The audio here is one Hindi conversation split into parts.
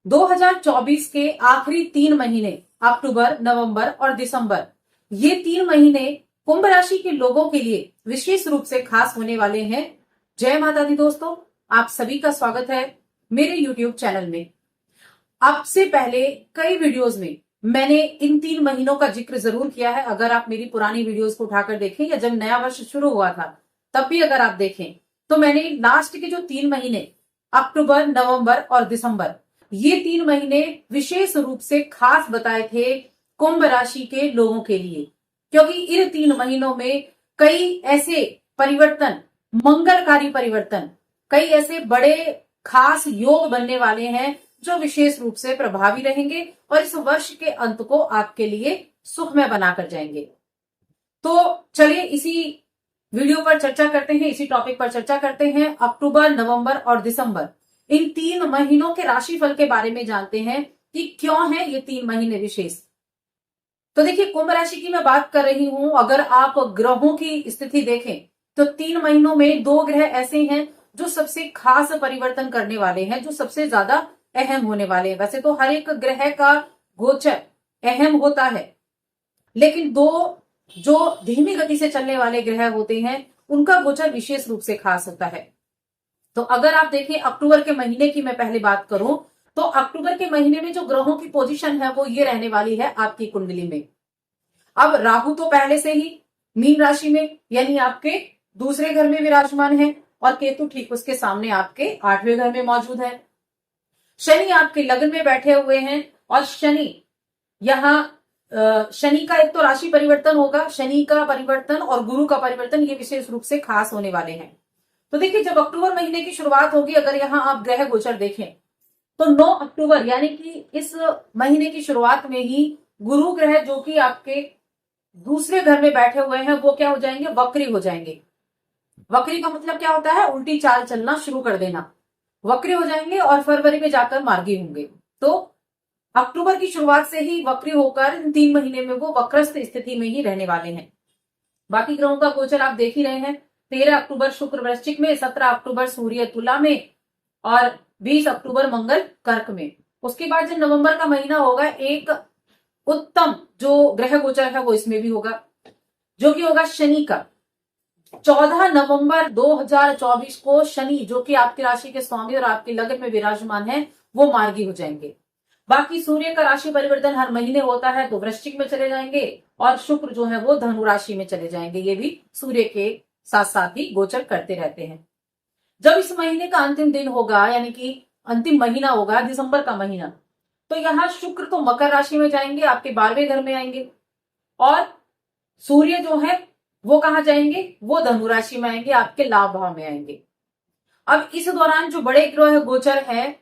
2024 के आखिरी 3 महीने अक्टूबर, नवंबर और दिसंबर, ये 3 महीने कुंभ राशि के लोगों के लिए विशेष रूप से खास होने वाले हैं। जय माता दी दोस्तों, आप सभी का स्वागत है मेरे YouTube चैनल में। अब से पहले कई वीडियोस में मैंने इन 3 महीनों का जिक्र जरूर किया है। अगर आप मेरी पुरानी वीडियोस को उठाकर देखें या जब नया वर्ष शुरू हुआ था तब भी अगर आप देखें तो मैंने लास्ट के जो 3 महीने अक्टूबर, नवंबर और दिसंबर, ये 3 महीने विशेष रूप से खास बताए थे कुंभ राशि के लोगों के लिए, क्योंकि इन 3 महीनों में कई ऐसे परिवर्तन, मंगलकारी परिवर्तन, कई ऐसे बड़े खास योग बनने वाले हैं जो विशेष रूप से प्रभावी रहेंगे और इस वर्ष के अंत को आपके लिए सुखमय बनाकर जाएंगे। तो चलिए इसी वीडियो पर चर्चा करते हैं, इसी टॉपिक पर चर्चा करते हैं। अक्टूबर, नवंबर और दिसंबर, इन 3 महीनों के राशिफल के बारे में जानते हैं कि क्यों है ये 3 महीने विशेष। तो देखिए, कुंभ राशि की मैं बात कर रही हूं। अगर आप ग्रहों की स्थिति देखें तो 3 महीनों में 2 ग्रह ऐसे हैं जो सबसे खास परिवर्तन करने वाले हैं, जो सबसे ज्यादा अहम होने वाले हैं। वैसे तो हर एक ग्रह का गोचर अहम होता है, लेकिन 2 जो धीमी गति से चलने वाले ग्रह होते हैं उनका गोचर विशेष रूप से खास होता है। तो अगर आप देखें अक्टूबर के महीने की मैं पहले बात करूं तो अक्टूबर के महीने में जो ग्रहों की पोजीशन है वो ये रहने वाली है आपकी कुंडली में। अब राहु तो पहले से ही मीन राशि में यानी आपके दूसरे घर में विराजमान है और केतु ठीक उसके सामने आपके 8वें घर में मौजूद है। शनि आपके लग्न में बैठे हुए हैं और शनि यहां शनि का एक तो राशि परिवर्तन होगा, शनि का परिवर्तन और गुरु का परिवर्तन ये विशेष रूप से खास होने वाले हैं। तो देखिए, जब अक्टूबर महीने की शुरुआत होगी, अगर यहां आप ग्रह गोचर देखें तो 9 अक्टूबर यानी कि इस महीने की शुरुआत में ही गुरु ग्रह जो कि आपके दूसरे घर में बैठे हुए हैं वो क्या हो जाएंगे, वक्री हो जाएंगे। वक्री का मतलब क्या होता है, उल्टी चाल चलना शुरू कर देना। वक्री हो जाएंगे और फरवरी में जाकर मार्गी होंगे। तो अक्टूबर की शुरुआत से ही वक्री होकर इन 3 महीने में वो वक्रस्थ स्थिति में ही रहने वाले हैं। बाकी ग्रहों का गोचर आप देख ही रहे हैं। 13 अक्टूबर शुक्र वृश्चिक में, 17 अक्टूबर सूर्य तुला में और 20 अक्टूबर मंगल कर्क में। उसके बाद जब नवंबर का महीना होगा, एक उत्तम जो ग्रह गोचर है वो इसमें भी होगा, जो कि होगा शनि का। 14 नवंबर 2024 को शनि जो कि आपकी राशि के स्वामी और आपके लग्न में विराजमान है वो मार्गी हो जाएंगे। बाकी सूर्य का राशि परिवर्तन हर महीने होता है, तो वृश्चिक में चले जाएंगे और शुक्र जो है वो धनु राशि में चले जाएंगे। ये भी सूर्य के साथ साथ ही गोचर करते रहते हैं। जब इस महीने का अंतिम दिन होगा यानी कि अंतिम महीना होगा दिसंबर का महीना, तो यहां शुक्र तो मकर राशि में जाएंगे, आपके 12वें घर में आएंगे और सूर्य जो है वो कहां जाएंगे, वो धनु राशि में आएंगे, आपके लाभ भाव में आएंगे। अब इस दौरान जो बड़े ग्रह गोचर है,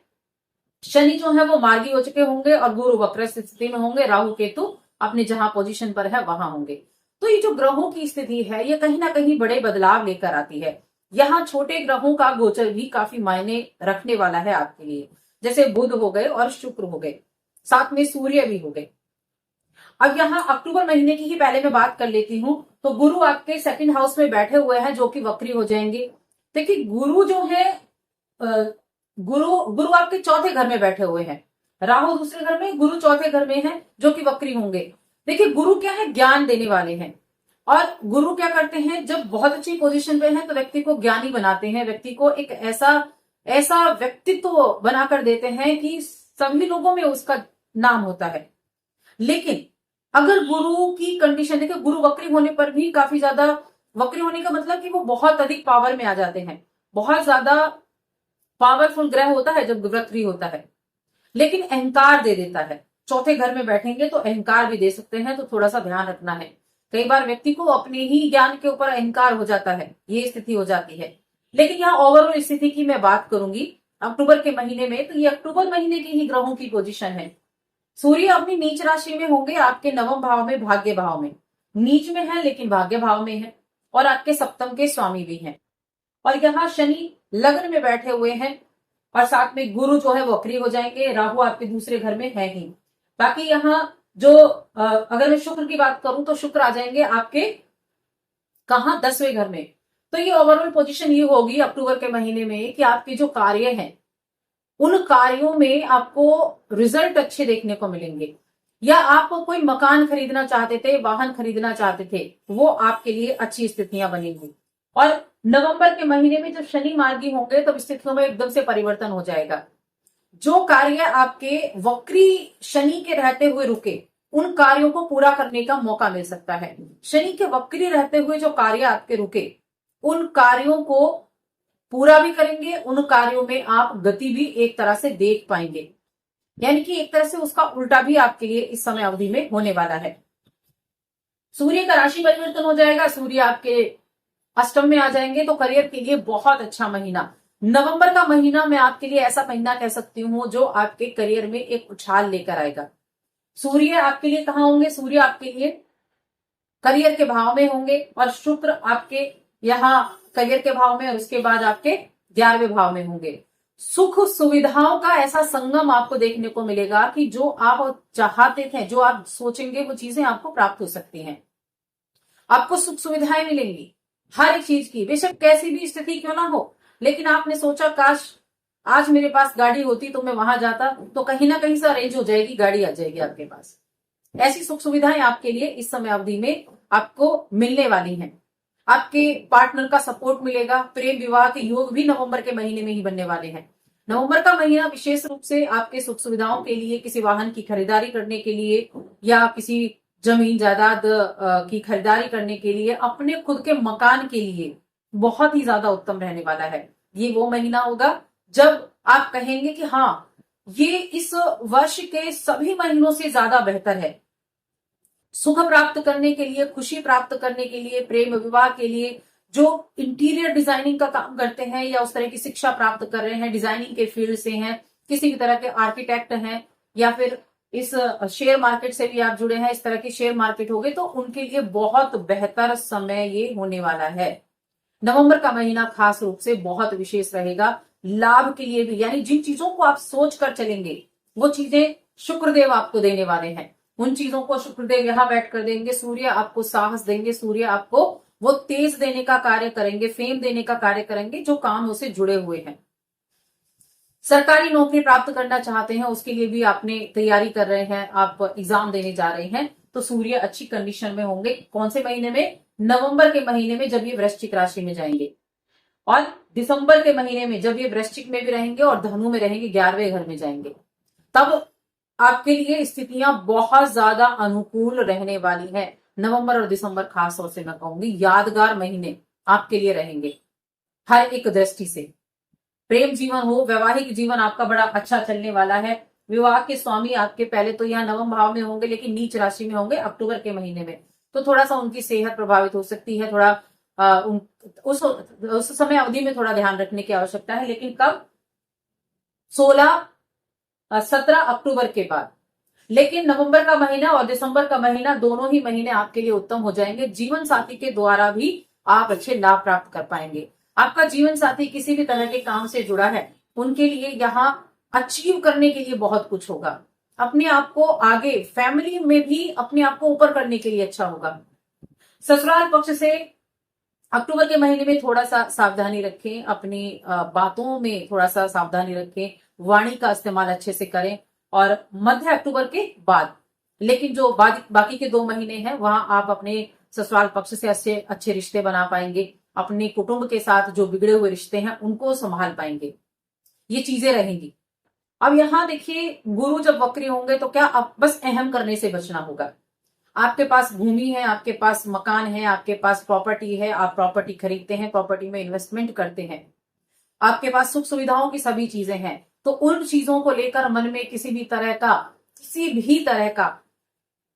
शनि जो है वो मार्गी हो चुके होंगे और गुरु वक्र स्थिति में होंगे, राहु केतु अपने जहां पोजीशन पर है वहां होंगे। तो ये जो ग्रहों की स्थिति है ये कहीं ना कहीं बड़े बदलाव लेकर आती है। यहाँ छोटे ग्रहों का गोचर भी काफी मायने रखने वाला है आपके लिए, जैसे बुध हो गए और शुक्र हो गए, साथ में सूर्य भी हो गए। अब यहाँ अक्टूबर महीने की ही पहले मैं बात कर लेती हूँ। तो गुरु आपके 2nd हाउस में बैठे हुए हैं जो कि वक्री हो जाएंगे। देखिए, गुरु जो है गुरु आपके 4थे घर में बैठे हुए हैं, राहु दूसरे घर में, गुरु 4थे घर में है जो कि वक्री होंगे। देखिए, गुरु क्या है, ज्ञान देने वाले हैं और गुरु क्या करते हैं, जब बहुत अच्छी पोजीशन पे हैं तो व्यक्ति को ज्ञानी बनाते हैं, व्यक्ति को एक ऐसा व्यक्तित्व बनाकर देते हैं कि सभी लोगों में उसका नाम होता है। लेकिन अगर गुरु की कंडीशन देखिए, गुरु वक्री होने पर भी काफी ज्यादा, वक्री होने का मतलब कि वो बहुत अधिक पावर में आ जाते हैं, बहुत ज्यादा पावरफुल ग्रह होता है जब वक्री होता है, लेकिन अहंकार दे देता है। 4थे घर में बैठेंगे तो अहंकार भी दे सकते हैं, तो थोड़ा सा ध्यान रखना है। कई बार व्यक्ति को अपने ही ज्ञान के ऊपर अहंकार हो जाता है, ये स्थिति हो जाती है। लेकिन यहाँ ओवरऑल स्थिति की मैं बात करूंगी अक्टूबर के महीने में, तो ये अक्टूबर महीने की ही ग्रहों की पोजीशन है। सूर्य अपनी नीच राशि में होंगे, आपके 9वें भाव में, भाग्य भाव में। नीच में है लेकिन भाग्य भाव में है और आपके सप्तम के स्वामी भी हैं। और यहाँ शनि लग्न में बैठे हुए हैं और साथ में गुरु जो है वक्री हो जाएंगे, राहु आपके दूसरे घर में है ही। बाकी यहाँ जो अगर मैं शुक्र की बात करूं तो शुक्र आ जाएंगे आपके कहां, 10वें घर में। तो ये ओवरऑल पोजीशन ये होगी अक्टूबर के महीने में कि आपके जो कार्य हैं उन कार्यों में आपको रिजल्ट अच्छे देखने को मिलेंगे। या आप कोई मकान खरीदना चाहते थे, वाहन खरीदना चाहते थे, वो आपके लिए अच्छी स्थितियां बनेंगी। और नवंबर के महीने में जब शनि मार्गी होंगे तब स्थितियों में एकदम से परिवर्तन हो जाएगा। जो कार्य आपके वक्री शनि के रहते हुए रुके, उन कार्यों को पूरा करने का मौका मिल सकता है। शनि के वक्री रहते हुए जो कार्य आपके रुके, उन कार्यों को पूरा भी करेंगे, उन कार्यों में आप गति भी एक तरह से देख पाएंगे। यानी कि एक तरह से उसका उल्टा भी आपके लिए इस समय अवधि में होने वाला है। सूर्य का राशि परिवर्तन हो जाएगा, सूर्य आपके अष्टम में आ जाएंगे, तो करियर के लिए बहुत अच्छा महीना। नवंबर का महीना मैं आपके लिए ऐसा महीना कह सकती हूँ जो आपके करियर में एक उछाल लेकर आएगा। सूर्य आपके लिए कहाँ होंगे? सूर्य आपके लिए करियर के भाव में होंगे और शुक्र आपके यहाँ करियर के भाव में और उसके बाद आपके 11वें भाव में होंगे। सुख सुविधाओं का ऐसा संगम आपको देखने को मिलेगा कि जो आप चाहते थे, जो आप सोचेंगे, वो चीजें आपको प्राप्त हो सकती हैं। आपको सुख सुविधाएं मिलेंगी हर एक चीज की, बेशक कैसी भी स्थिति क्यों ना हो। लेकिन आपने सोचा काश आज मेरे पास गाड़ी होती तो मैं वहां जाता, तो कहीं ना कहीं से अरेंज हो जाएगी, गाड़ी आ जाएगी आपके पास। ऐसी सुख सुविधाएं आपके लिए इस समय अवधि में आपको मिलने वाली हैं। आपके पार्टनर का सपोर्ट मिलेगा। प्रेम विवाह के योग भी नवंबर के महीने में ही बनने वाले हैं। नवंबर का महीना विशेष रूप से आपके सुख सुविधाओं के लिए, किसी वाहन की खरीदारी करने के लिए या किसी जमीन जायदाद की खरीदारी करने के लिए, अपने खुद के मकान के लिए बहुत ही ज्यादा उत्तम रहने वाला है। ये वो महीना होगा जब आप कहेंगे कि हाँ, ये इस वर्ष के सभी महीनों से ज्यादा बेहतर है। सुख प्राप्त करने के लिए, खुशी प्राप्त करने के लिए, प्रेम विवाह के लिए, जो इंटीरियर डिजाइनिंग का काम करते हैं या उस तरह की शिक्षा प्राप्त कर रहे हैं, डिजाइनिंग के फील्ड से हैं, किसी भी तरह के आर्किटेक्ट हैं, या फिर इस शेयर मार्केट से भी आप जुड़े हैं, इस तरह की शेयर मार्केट हो गई, तो उनके लिए बहुत बेहतर समय ये होने वाला है। नवंबर का महीना खास रूप से बहुत विशेष रहेगा लाभ के लिए भी। यानी जिन चीजों को आप सोच कर चलेंगे, वो चीजें शुक्रदेव आपको देने वाले हैं। उन चीजों को शुक्रदेव यहां बैठ कर देंगे। सूर्य आपको साहस देंगे, सूर्य आपको वो तेज देने का कार्य करेंगे, फेम देने का कार्य करेंगे जो काम उससे जुड़े हुए हैं। सरकारी नौकरी प्राप्त करना चाहते हैं, उसके लिए भी आपने तैयारी कर रहे हैं, आप एग्जाम देने जा रहे हैं, तो सूर्य अच्छी कंडीशन में होंगे। कौन से महीने में? नवंबर के महीने में, जब ये वृश्चिक राशि में जाएंगे, और दिसंबर के महीने में जब ये वृश्चिक में भी रहेंगे और धनु में रहेंगे, 11वें घर में जाएंगे। तब आपके लिए स्थितियां बहुत ज्यादा अनुकूल रहने वाली है। नवंबर और दिसंबर खास तौर से मैं कहूंगी यादगार महीने आपके लिए रहेंगे हर एक दृष्टि से। प्रेम जीवन हो, वैवाहिक जीवन आपका बड़ा अच्छा चलने वाला है। विवाह के स्वामी आपके पहले तो यहाँ नवम भाव में होंगे, लेकिन नीच राशि में होंगे अक्टूबर के महीने में, तो थोड़ा सा उनकी सेहत प्रभावित हो सकती है। थोड़ा उस समय अवधि में थोड़ा ध्यान रखने की आवश्यकता है। लेकिन कब? 17 अक्टूबर के बाद। लेकिन नवंबर का महीना और दिसंबर का महीना, दोनों ही महीने आपके लिए उत्तम हो जाएंगे। जीवन साथी के द्वारा भी आप अच्छे लाभ प्राप्त कर पाएंगे। आपका जीवन साथी किसी भी तरह के काम से जुड़ा है, उनके लिए यहाँ अचीव करने के लिए बहुत कुछ होगा। अपने आप को आगे फैमिली में भी अपने आप को ऊपर करने के लिए अच्छा होगा। ससुराल पक्ष से अक्टूबर के महीने में थोड़ा सा सावधानी रखें, अपनी बातों में थोड़ा सा सावधानी रखें, वाणी का इस्तेमाल अच्छे से करें। और मध्य अक्टूबर के बाद, लेकिन जो बाकी के 2 महीने हैं, वहां आप अपने ससुराल पक्ष से अच्छे रिश्ते बना पाएंगे। अपने कुटुंब के साथ जो बिगड़े हुए रिश्ते हैं उनको संभाल पाएंगे। ये चीजें रहेंगी। अब यहां देखिए, गुरु जब वक्री होंगे तो क्या, अब बस अहम करने से बचना होगा। आपके पास भूमि है, आपके पास मकान है, आपके पास प्रॉपर्टी है, आप प्रॉपर्टी खरीदते हैं, प्रॉपर्टी में इन्वेस्टमेंट करते हैं, आपके पास सुख सुविधाओं की सभी चीजें हैं, तो उन चीजों को लेकर मन में किसी भी तरह का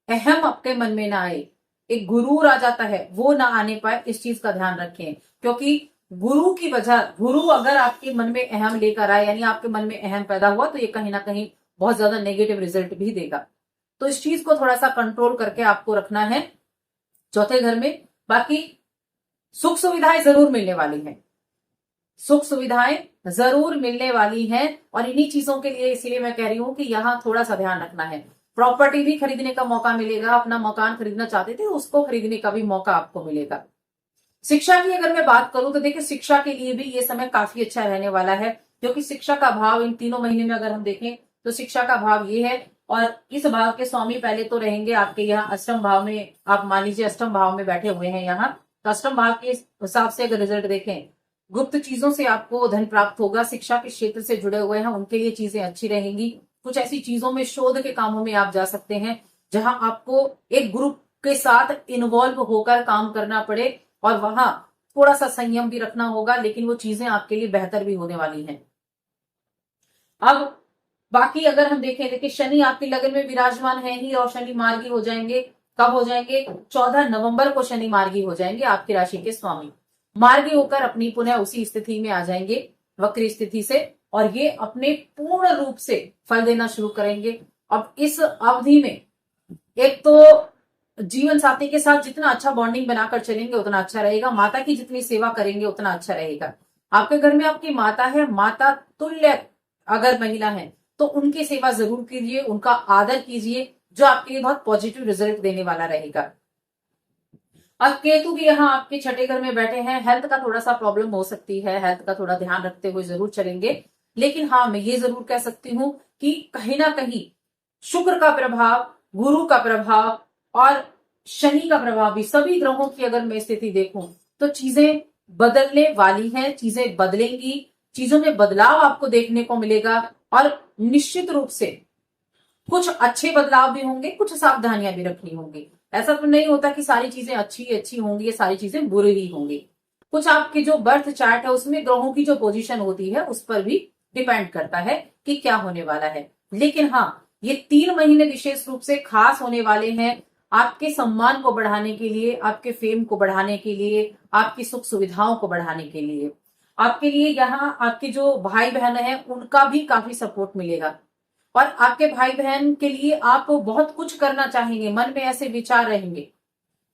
अहम आपके मन में ना आए, एक गुरूर आ जाता है, वो ना आने पाए, इस चीज का ध्यान रखें। क्योंकि गुरु की वजह, गुरु अगर आपके मन में अहम लेकर आए, यानी आपके मन में अहम पैदा हुआ, तो ये कहीं ना कहीं बहुत ज्यादा नेगेटिव रिजल्ट भी देगा। तो इस चीज को थोड़ा सा कंट्रोल करके आपको रखना है चौथे घर में। बाकी सुख सुविधाएं जरूर मिलने वाली हैं, सुख सुविधाएं जरूर मिलने वाली हैं, और इन्हीं चीजों के लिए इसीलिए मैं कह रही हूं कि यहाँ थोड़ा सा ध्यान रखना है। प्रॉपर्टी भी खरीदने का मौका मिलेगा, अपना मकान खरीदना चाहते थे उसको खरीदने का भी मौका आपको मिलेगा। शिक्षा की अगर मैं बात करूं तो देखिए, शिक्षा के लिए भी ये समय काफी अच्छा रहने वाला है। क्योंकि शिक्षा का भाव इन तीनों महीने में अगर हम देखें तो शिक्षा का भाव ये है। और इस भाव के स्वामी पहले तो रहेंगे आपके यहाँ अष्टम भाव में। आप मान लीजिए अष्टम भाव में बैठे हुए हैं यहाँ, तो अष्टम भाव के हिसाब से अगर रिजल्ट देखें, गुप्त चीजों से आपको धन प्राप्त होगा। शिक्षा के क्षेत्र से जुड़े हुए हैं उनके लिए चीजें अच्छी रहेंगी। कुछ ऐसी चीजों में, शोध के कामों में आप जा सकते हैं जहां आपको एक ग्रुप के साथ इन्वॉल्व होकर काम करना पड़े, और वहां थोड़ा सा संयम भी रखना होगा, लेकिन वो चीजें आपके लिए बेहतर भी होने वाली हैं। अब बाकी अगर हम देखें, देखिए शनि आपकी लगन में विराजमान है ही, और शनि मार्गी हो जाएंगे। कब हो जाएंगे? 14 नवंबर को शनि मार्गी हो जाएंगे आपकी राशि के स्वामी। मार्गी होकर अपनी पुनः उसी स्थिति में आ जाएंगे, वक्री स्थिति से, और ये अपने पूर्ण रूप से फल देना शुरू करेंगे। अब इस अवधि में एक तो जीवन साथी के साथ जितना अच्छा बॉन्डिंग बनाकर चलेंगे उतना अच्छा रहेगा। माता की जितनी सेवा करेंगे उतना अच्छा रहेगा। आपके घर में आपकी माता है, माता तुल्य अगर महिला है तो उनकी सेवा जरूर कीजिए, उनका आदर कीजिए, जो आपके लिए बहुत पॉजिटिव रिजल्ट देने वाला रहेगा। अब केतु भी यहाँ आपके छठे घर में बैठे हैं। हेल्थ का थोड़ा सा प्रॉब्लम हो सकती है, हेल्थ का थोड़ा ध्यान रखते हुए जरूर चलेंगे। लेकिन हाँ, मैं ये जरूर कह सकती हूँ कि कहीं ना कहीं शुक्र का प्रभाव, गुरु का प्रभाव और शनि का प्रभाव भी, सभी ग्रहों की अगर मैं स्थिति देखूं तो चीजें बदलने वाली हैं, चीजें बदलेंगी, चीजों में बदलाव आपको देखने को मिलेगा। और निश्चित रूप से कुछ अच्छे बदलाव भी होंगे, कुछ सावधानियां भी रखनी होंगी। ऐसा तो नहीं होता कि सारी चीजें अच्छी अच्छी होंगी, ये सारी चीजें बुरी ही होंगी। कुछ आपके जो बर्थ चार्ट है उसमें ग्रहों की जो पोजीशन होती है उस पर भी डिपेंड करता है कि क्या होने वाला है। लेकिन हाँ, ये 3 महीने विशेष रूप से खास होने वाले हैं आपके सम्मान को बढ़ाने के लिए, आपके फेम को बढ़ाने के लिए, आपकी सुख सुविधाओं को बढ़ाने के लिए। आपके लिए यहाँ आपके जो भाई बहन हैं उनका भी काफी सपोर्ट मिलेगा, और आपके भाई बहन के लिए आप बहुत कुछ करना चाहेंगे, मन में ऐसे विचार रहेंगे,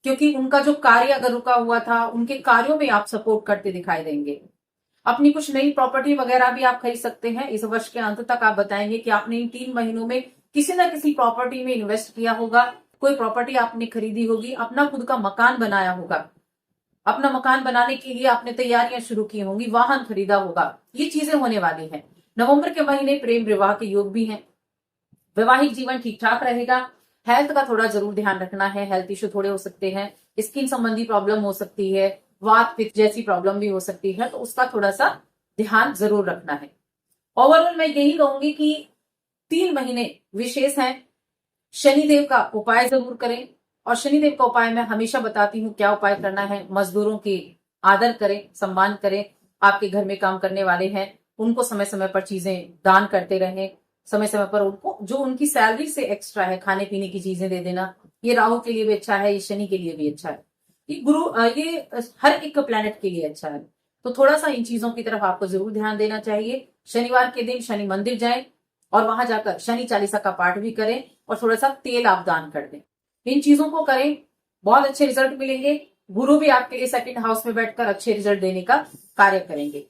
क्योंकि उनका जो कार्य अगर रुका हुआ था उनके कार्यों में आप सपोर्ट करते दिखाई देंगे। अपनी कुछ नई प्रॉपर्टी वगैरह भी आप खरीद सकते हैं। इस वर्ष के अंत तक आप बताएंगे कि आपने इन 3 महीनों में किसी न किसी प्रॉपर्टी में इन्वेस्ट किया होगा, कोई प्रॉपर्टी आपने खरीदी होगी, अपना खुद का मकान बनाया होगा, अपना मकान बनाने के लिए आपने तैयारियां शुरू की होंगी, वाहन खरीदा होगा। ये चीजें होने वाली हैं। नवंबर के महीने प्रेम विवाह के योग भी हैं। वैवाहिक जीवन ठीक ठाक रहेगा। हेल्थ का थोड़ा जरूर ध्यान रखना है, हेल्थ इश्यू थोड़े हो सकते हैं, स्किन संबंधी प्रॉब्लम हो सकती है, वात पित्त जैसी प्रॉब्लम भी हो सकती है, तो उसका थोड़ा सा ध्यान जरूर रखना है। ओवरऑल मैं यही कहूंगी कि 3 महीने विशेष हैं। शनिदेव का उपाय जरूर करें, और शनिदेव का उपाय मैं हमेशा बताती हूँ क्या उपाय करना है। मजदूरों की आदर करें, सम्मान करें। आपके घर में काम करने वाले हैं उनको समय समय पर चीजें दान करते रहें, समय समय पर उनको जो उनकी सैलरी से एक्स्ट्रा है खाने पीने की चीजें दे देना। ये राहु के लिए भी अच्छा है, ये शनि के लिए भी अच्छा है, ये ये हर एक प्लैनेट के लिए अच्छा है। तो थोड़ा सा इन चीजों की तरफ आपको जरूर ध्यान देना चाहिए। शनिवार के दिन शनि मंदिर जाएं और वहां जाकर शनि चालीसा का पाठ भी करें, और थोड़ा सा तेल आप दान कर दें। इन चीजों को करें, बहुत अच्छे रिजल्ट मिलेंगे। गुरु भी आपके लिए 2nd हाउस में बैठकर अच्छे रिजल्ट देने का कार्य करेंगे।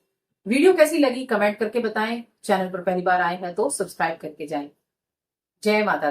वीडियो कैसी लगी कमेंट करके बताएं। चैनल पर पहली बार आए हैं तो सब्सक्राइब करके जाएं। जय माता दी।